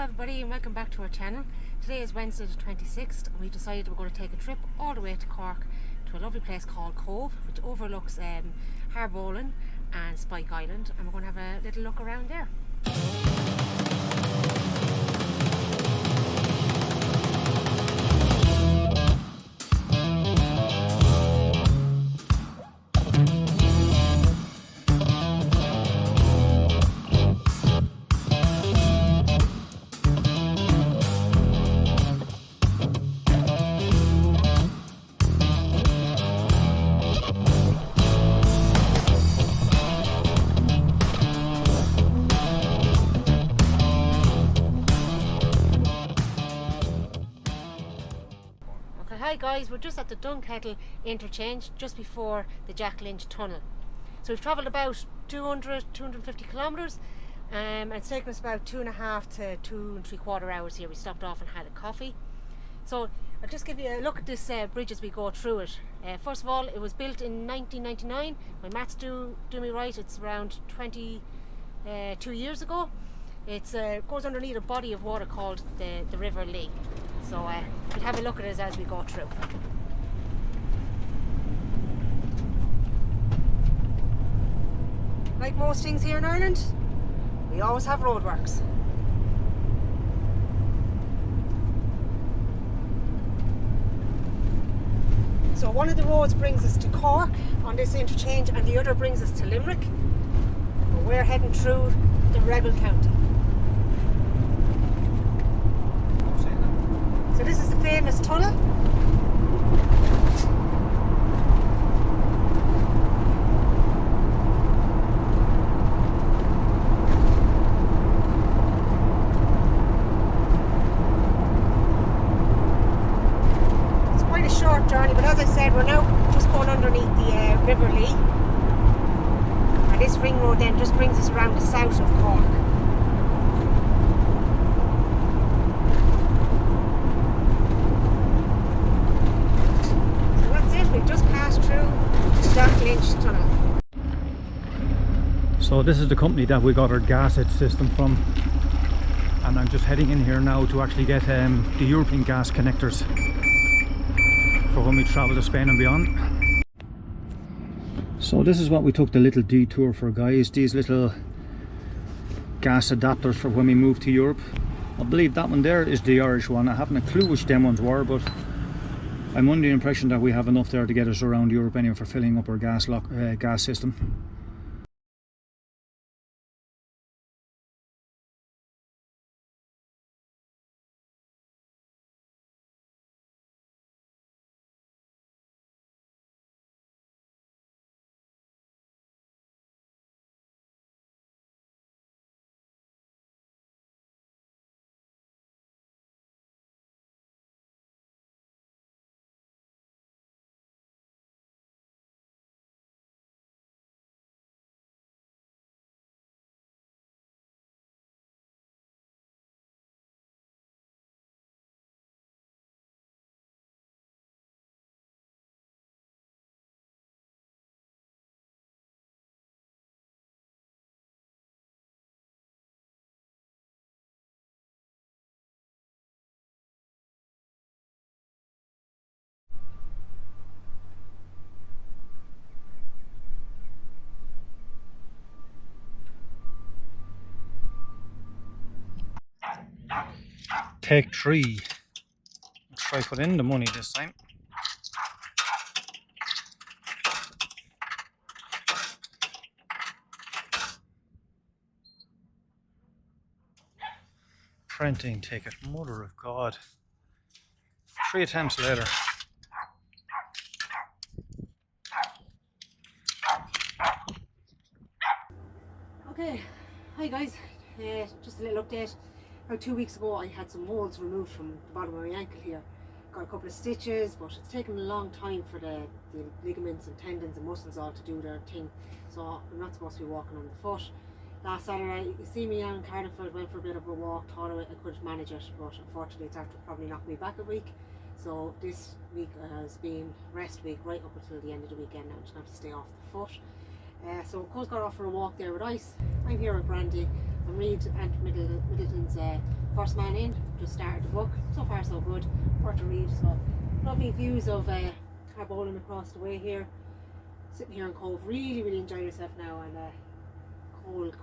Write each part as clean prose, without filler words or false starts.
everybody and welcome back to our channel. Today is Wednesday the 26th and we decided we're going to take a trip all the way to Cork to a lovely place called Cobh, which overlooks Harbolin and Spike Island, and we're going to have a little look around there. Hi guys, we're just at the Dunkettle interchange just before the Jack Lynch tunnel. So we've travelled about 250 kilometres and it's taken us about 2.5 to 2 3/4 hours here. We stopped off and had a coffee. So I'll just give you a look at this bridge as we go through it. First of all, it was built in 1999. My maths do me right, it's around 22 years ago. It goes underneath a body of water called the River Lee. So we'll have a look at it as we go through. Like most things here in Ireland, we always have roadworks. So one of the roads brings us to Cork on this interchange and the other brings us to Limerick. But we're heading through the Rebel County. So this is the famous tunnel. It's quite a short journey, but as I said, we're now just going underneath the River Lee. And this ring road then just brings us around the south of Cork. So this is the company that we got our gas system from, and I'm just heading in here now to actually get the European gas connectors for when we travel to Spain and beyond. So this is what we took the little detour for, guys. These little gas adapters for when we move to Europe. I believe that one there is the Irish one. I haven't a clue which them ones were, but I'm under the impression that we have enough there to get us around Europe anyway for filling up our gas system. Take 3. Try put in the money this time. Printing ticket, mother of God. 3 attempts later. Okay, hi guys, just a little update. About 2 weeks ago I had some molds removed from the bottom of my ankle here. Got a couple of stitches, but it's taken a long time for the ligaments and tendons and muscles all to do their thing. So I'm not supposed to be walking on the foot. Last Saturday, you see me down in Cardiff, I went for a bit of a walk, thought I could manage it, but unfortunately it's after probably knocked me back a week. So this week has been rest week right up until the end of the weekend. Now I'm just going to stay off the foot. So Cole's got off for a walk there with Ice. I'm here with Brandy and Reed and Middleton's first man in, just started the book. So far so good, worth to read. So lovely views of Carbolan across the way here. Sitting here in Cobh, really enjoying yourself now, and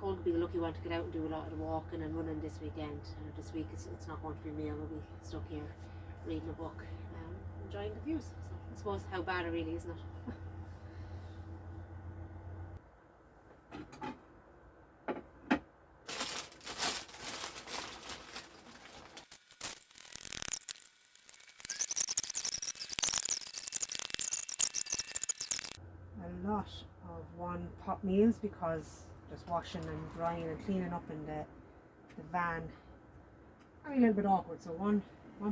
Cole could be the lucky one to get out and do a lot of the walking and running this weekend. This week it's not going to be me, I'm going to be stuck here reading a book, enjoying the views. So I suppose how bad it really isn't it? A lot of one pot meals because just washing and drying and cleaning up in the van are a little bit awkward. So one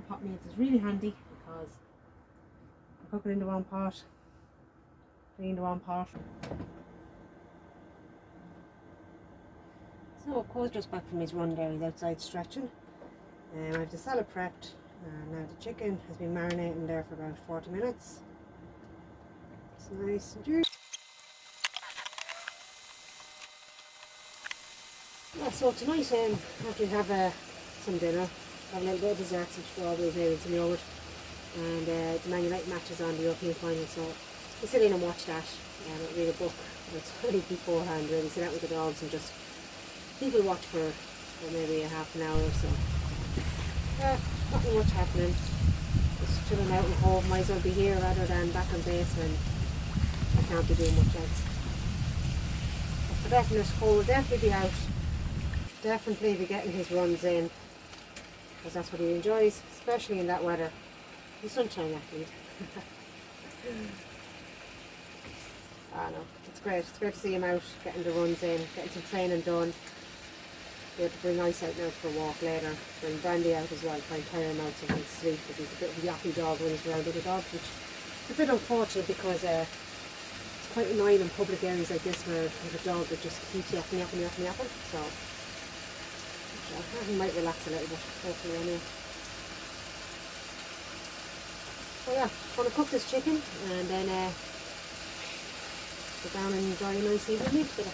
pot meals is really handy because I'm cooking in the one pot, clean the one pot. So Cole's just back from his run there, he's outside stretching. I have the salad prepped, now the chicken has been marinating there for about 40 minutes. It's nice and juicy. Yeah, so tonight after we have some dinner, have a little bit of dessert, some strawberries, maybe some yogurt, and the Man United matches on the European final, so we sit in and watch that, read a book beforehand, really sit out with the dogs and just people watch for maybe a half an hour or so. Nothing much happening, just chilling out in home. Might as well be here rather than back on base when I can't be doing much else. But for definite, Cole will definitely be out. Definitely be getting his runs in because that's what he enjoys, especially in that weather. The sunshine actually. No, it's great. It's great to see him out, getting the runs in, getting some training done. Be able to bring Ice out now for a walk later. Bring Brandy out as well, try and tire him out so he can sleep because he's a bit of a yappy dog when he's around other dogs, which is a bit unfortunate because it's quite annoying in public areas like this where there's a dog that just keeps yapping. So he might relax a little bit, hopefully anyway. So yeah, I'm going to cook this chicken and then sit down and enjoy a nice evening meal together.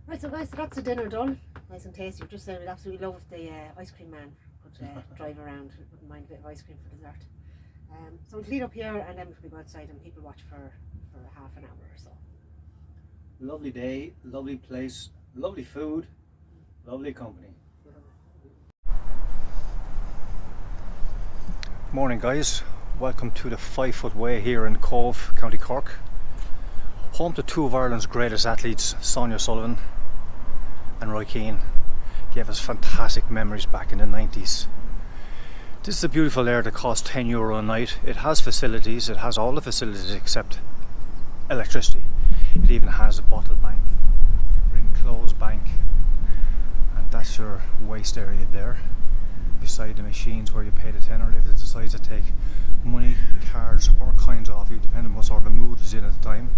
Right, so guys, so that's the dinner done. Nice and tasty. Just said we'd absolutely love if the ice cream man could drive around. Wouldn't mind a bit of ice cream for dessert. So we'll clean up here and then we'll go outside and people watch for half an hour or so. Lovely day, lovely place, lovely food, lovely company. Morning guys, welcome to the 5 Foot Way here in Cobh, County Cork. Home to two of Ireland's greatest athletes, Sonia Sullivan and Roy Keane. Gave us fantastic memories back in the 90s. This is a beautiful lair that costs €10 a night. It has facilities, it has all the facilities except electricity. It even has a bottle bank, ring clothes bank, and that's your waste area there beside the machines where you pay the tenner if it decides to take money, cards or coins off you, depending on what sort of mood is in at the time.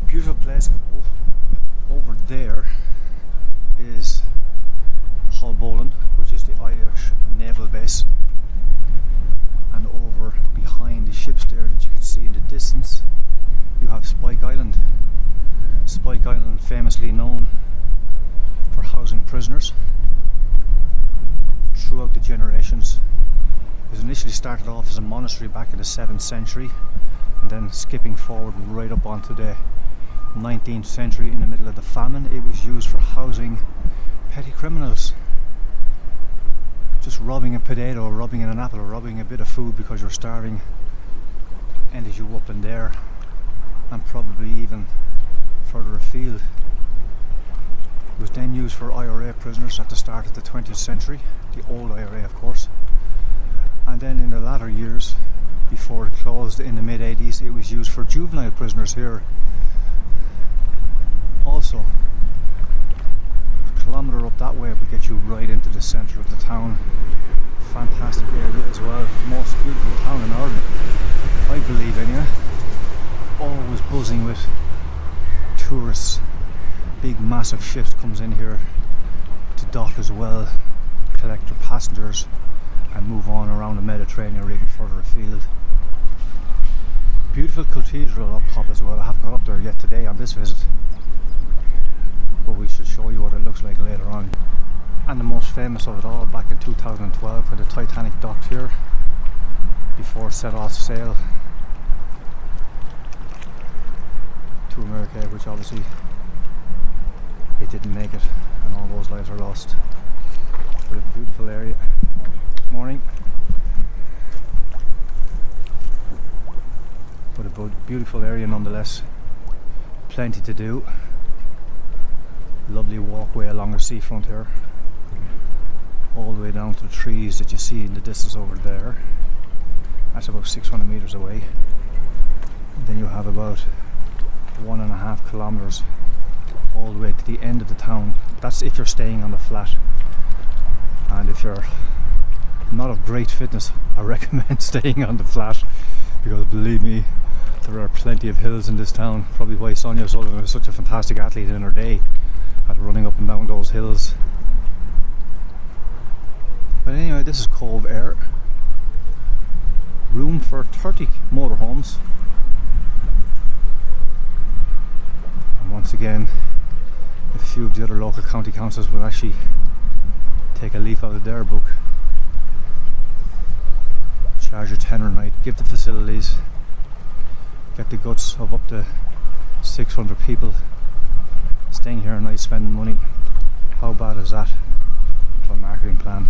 Beautiful place. Over there is Cobh, which is the Irish naval base, and over behind the ships there that you can see in the distance you have Spike Island. Spike Island, famously known for housing prisoners throughout the generations. It was initially started off as a monastery back in the 7th century and then skipping forward right up onto the 19th century in the middle of the famine. It was used for housing petty criminals. Just robbing a potato or robbing an apple or robbing a bit of food because you're starving ended you up in there, and probably even for IRA prisoners at the start of the 20th century, the old IRA of course, and then in the latter years, before it closed in the mid 80s, it was used for juvenile prisoners here. Also, a kilometre up that way would get you right into the centre of the town. Fantastic area as well, most beautiful town in Ireland, I believe anyway. Always buzzing with tourists. Big massive ships comes in here to dock as well, collect their passengers and move on around the Mediterranean or even further afield. Beautiful cathedral up top as well. I haven't got up there yet today on this visit, but we should show you what it looks like later on. And the most famous of it all, back in 2012 when the Titanic docked here before it set off sail to America, which obviously it didn't make it and all those lives are lost. But a beautiful area. Morning. But a beautiful area nonetheless. Plenty to do. Lovely walkway along the seafront here, all the way down to the trees that you see in the distance over there. That's about 600 metres away. And then you have about 1.5 kilometres all the way to the end of the town. That's if you're staying on the flat, and if you're not of great fitness, I recommend staying on the flat, because believe me, there are plenty of hills in this town. Probably why Sonia Sullivan was such a fantastic athlete in her day, at running up and down those hills. But anyway, this is Cobh Air. Room for 30 motorhomes. And once again, if a few of the other local county councils will actually take a leaf out of their book, charge a tenner a night, give the facilities, get the guts of up to 600 people staying here a night, spending money. How bad is that for a marketing plan?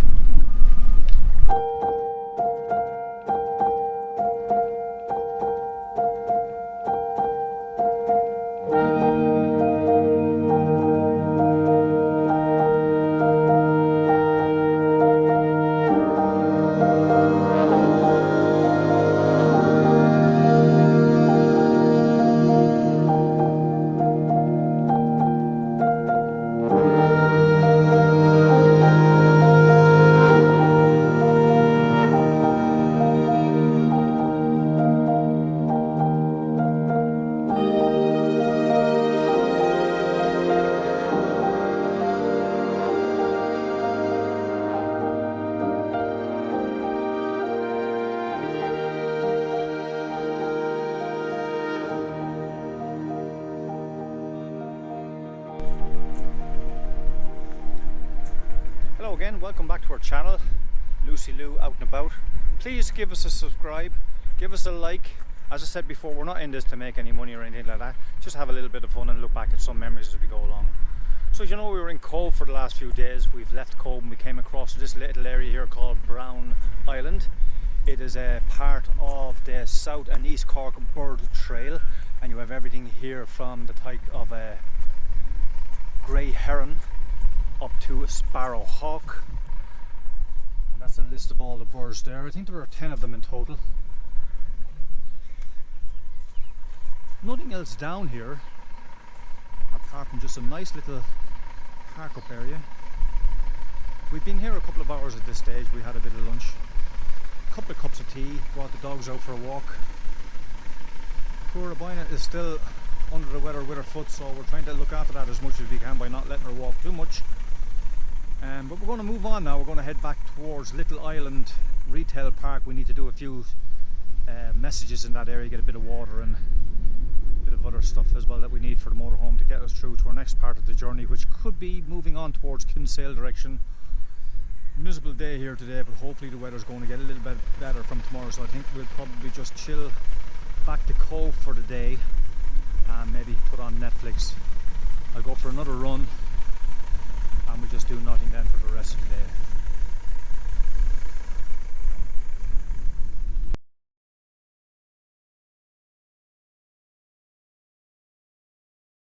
Hello again, welcome back to our channel, Lucy Lou Out and About. Please give us a subscribe, give us a like. As I said before, we're not in this to make any money or anything like that, just have a little bit of fun and look back at some memories as we go along. So as you know, we were in Cobh for the last few days. We've left Cobh and we came across this little area here called Brown Island. It is a part of the South and East Cork Bird Trail, and you have everything here from the type of a grey heron up to a sparrow hawk, and that's a list of all the birds there. I think there are 10 of them in total. Nothing else down here apart from just a nice little park up area. We've been here a couple of hours at this stage. We had a bit of lunch, a couple of cups of tea, brought the dogs out for a walk. Poor Rabina is still under the weather with her foot, so we're trying to look after that as much as we can by not letting her walk too much. But we're going to move on now. We're going to head back towards Little Island Retail Park. We need to do a few messages in that area, get a bit of water and a bit of other stuff as well that we need for the motorhome to get us through to our next part of the journey, which could be moving on towards Kinsale direction. Miserable day here today, but hopefully the weather's going to get a little bit better from tomorrow, so I think we'll probably just chill back to Cobh for the day and maybe put on Netflix. I'll go for another run